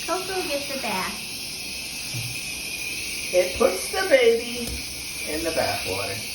Coco gets a bath. It puts the baby in the bathwater.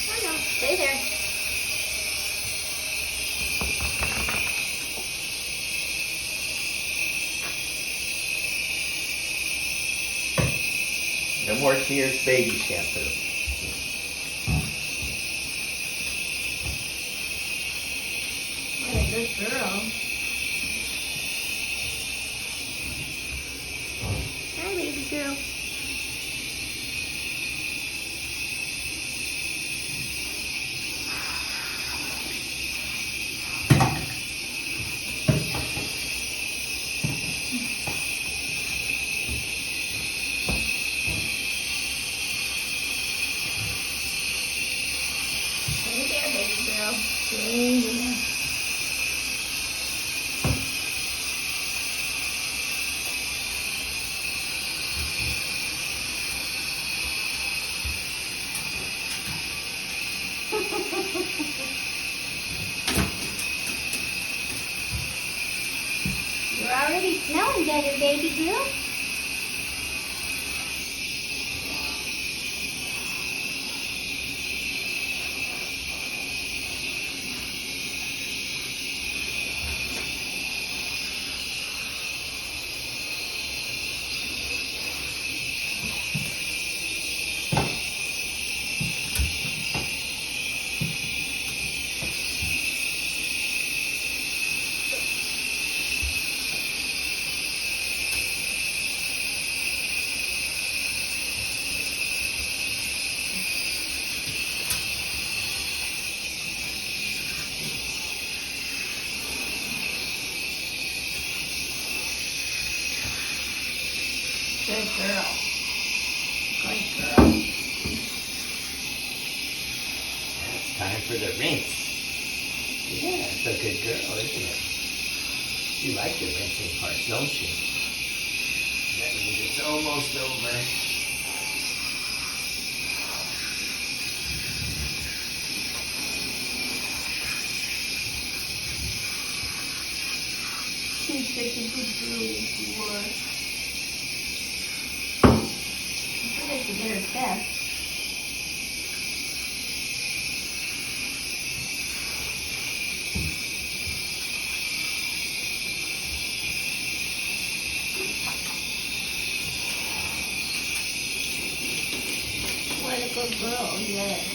Oh no, stay there. No more Tears baby shampoo. What a good girl. Hi, baby girl. Stay there, baby girl. Stay there. You're already smelling better, baby girl. Good girl. Good girl. It's time for the rinse. Yeah, it's a good girl, isn't it? You like the rinsing part, don't you? That means it's almost over. She's such a good girl, you are. I forget to get her test. What a good girl, yes.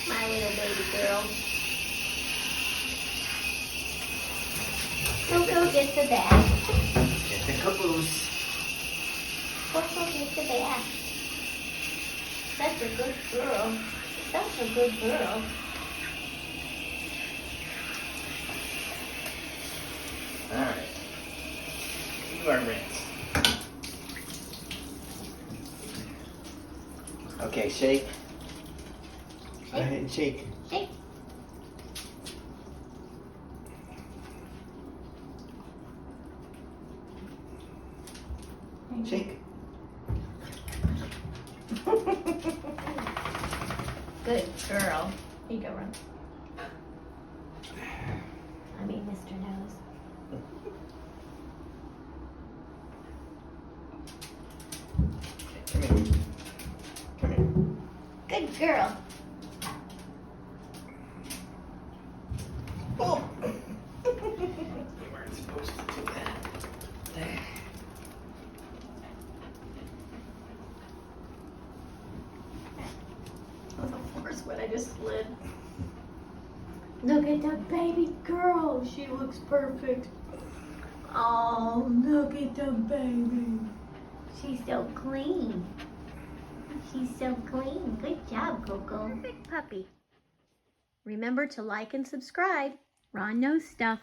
My little baby girl. Coco gets a bath. Get the caboose. Coco gets a bath. Such a good girl. Such a good girl. Alright. You are rinsed. Okay, shake. Go ahead and shake. Shake. Shake. Good girl. Here you go, Ron. I mean, Mr. Nose. Come here. Come here. Good girl. just slid. Look at the baby girl. She looks perfect. Oh, look at the baby. She's so clean. She's so clean. Good job, Coco. Perfect puppy. Remember to like and subscribe. Ron knows stuff.